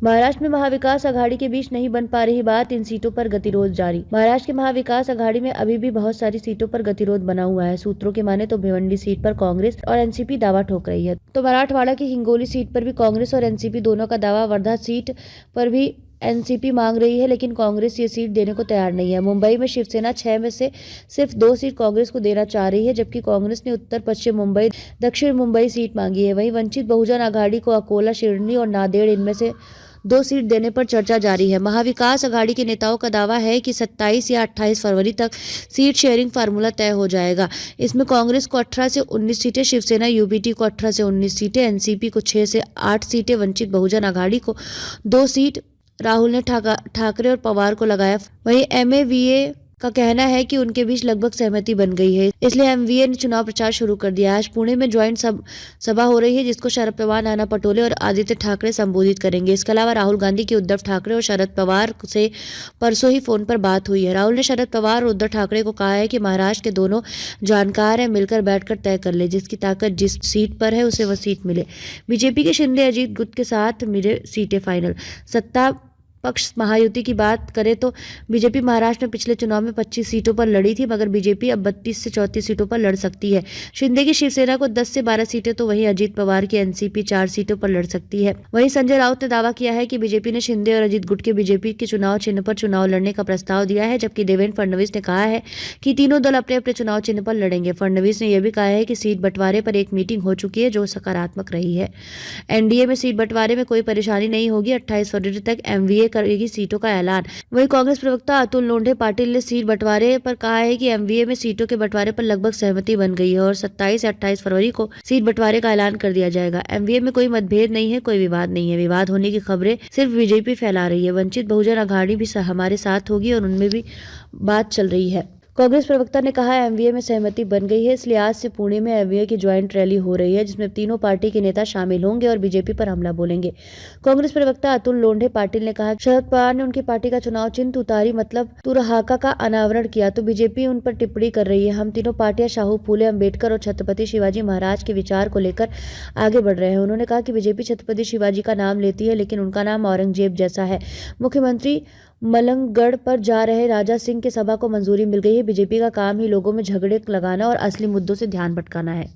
महाराष्ट्र में महाविकास आघाड़ी के बीच नहीं बन पा रही बात, इन सीटों पर गतिरोध जारी। महाराष्ट्र के महाविकास आघाड़ी में अभी भी बहुत सारी सीटों पर गतिरोध बना हुआ है। सूत्रों की माने तो भिवंडी सीट पर कांग्रेस और एनसीपी दावा ठोक रही है, तो मराठवाड़ा की हिंगोली सीट पर भी कांग्रेस और एनसीपी दोनों का दावा। वर्धा सीट पर भी एनसीपी मांग रही है, लेकिन कांग्रेस ये सीट देने को तैयार नहीं है। मुंबई में शिवसेना 6 में से सिर्फ 2 सीट कांग्रेस को देना चाह रही है, जबकि कांग्रेस ने उत्तर पश्चिम मुंबई, दक्षिण मुंबई सीट मांगी है। वहीं वंचित बहुजन आघाड़ी को अकोला, शिरडी और नांदेड़ इनमें से 2 सीट देने पर चर्चा जारी है। महाविकास आघाड़ी के नेताओं का दावा है कि 27 या 28 फरवरी तक सीट शेयरिंग फार्मूला तय हो जाएगा। इसमें कांग्रेस को 18 से 19 सीटें, शिवसेना यूबीटी को 18 से 19 सीटें, एनसीपी को 6 से 8 सीटें, वंचित बहुजन आघाड़ी को 2 सीट, राहुल ने ठाकरे और पवार को लगाया। वहीं एमएवीए का कहना है कि उनके बीच लगभग सहमति बन गई है, इसलिए एमवीए ने चुनाव प्रचार शुरू कर दिया। आज पुणे में ज्वाइंट सभा हो रही है, जिसको शरद पवार, नाना पटोले और आदित्य ठाकरे संबोधित करेंगे। इसके अलावा राहुल गांधी की उद्धव ठाकरे और शरद पवार से परसों ही फोन पर बात हुई है। राहुल ने शरद पवार और उद्धव ठाकरे को कहा है कि महाराष्ट्र के दोनों जानकार हैं, मिलकर बैठकर तय कर ले, जिसकी ताकत जिस सीट पर है उसे वह सीट मिले। बीजेपी के शिंदे अजीत गुट के साथ मिले सीटें फाइनल। सत्ता पक्ष महायुति की बात करें तो बीजेपी महाराष्ट्र में पिछले चुनाव में 25 सीटों पर लड़ी थी, मगर बीजेपी अब 32 से 34 सीटों पर लड़ सकती है। शिंदे की शिवसेना को 10 से 12 सीटें, तो वहीं अजीत पवार की एनसीपी 4 सीटों पर लड़ सकती है। वहीं संजय राउत ने दावा किया है कि बीजेपी ने शिंदे और अजीत गुट के बीजेपी के चुनाव चिन्ह पर चुनाव लड़ने का प्रस्ताव दिया है, जबकि देवेंद्र फडणवीस ने कहा है कि तीनों दल अपने अपने चुनाव चिन्ह पर लड़ेंगे। फडणवीस ने यह भी कहा है कि सीट बंटवारे पर एक मीटिंग हो चुकी है, जो सकारात्मक रही है। एनडीए में सीट बंटवारे में कोई परेशानी नहीं होगी। 28 फरवरी तक एमवीए करेगी सीटों का ऐलान। वहीं कांग्रेस प्रवक्ता अतुल लोंढे पाटिल ने सीट बंटवारे पर कहा है कि एमवीए में सीटों के बंटवारे पर लगभग सहमति बन गई है और 27 या 28 फरवरी को सीट बंटवारे का ऐलान कर दिया जाएगा। एमवीए में कोई मतभेद नहीं है, कोई विवाद नहीं है। विवाद होने की खबरें सिर्फ बीजेपी फैला रही है। वंचित बहुजन आघाड़ी भी हमारे साथ होगी और उनमें भी बात चल रही है। कांग्रेस प्रवक्ता ने कहा एमवीए में सहमति बन गई है, इसलिए आज से पुणे में एमवीए की ज्वाइंट रैली हो रही है, जिसमें तीनों पार्टी के नेता शामिल होंगे और बीजेपी पर हमला बोलेंगे। कांग्रेस प्रवक्ता अतुल लोंढे पाटिल ने कहा शरद पवार ने उनकी पार्टी का चुनाव चिन्ह उतारी, मतलब तुरहाका का अनावरण किया, तो बीजेपी उन पर टिप्पणी कर रही है। हम तीनों पार्टियां शाहू फूले अम्बेडकर और छत्रपति शिवाजी महाराज के विचार को लेकर आगे बढ़ रहे हैं। उन्होंने कहा कि बीजेपी छत्रपति शिवाजी का नाम लेती है, लेकिन उनका नाम औरंगजेब जैसा है। मुख्यमंत्री मलंगगढ़ पर जा रहे राजा सिंह के सभा को मंजूरी मिल गई है। बीजेपी का काम ही लोगों में झगड़े लगाना और असली मुद्दों से ध्यान भटकाना है।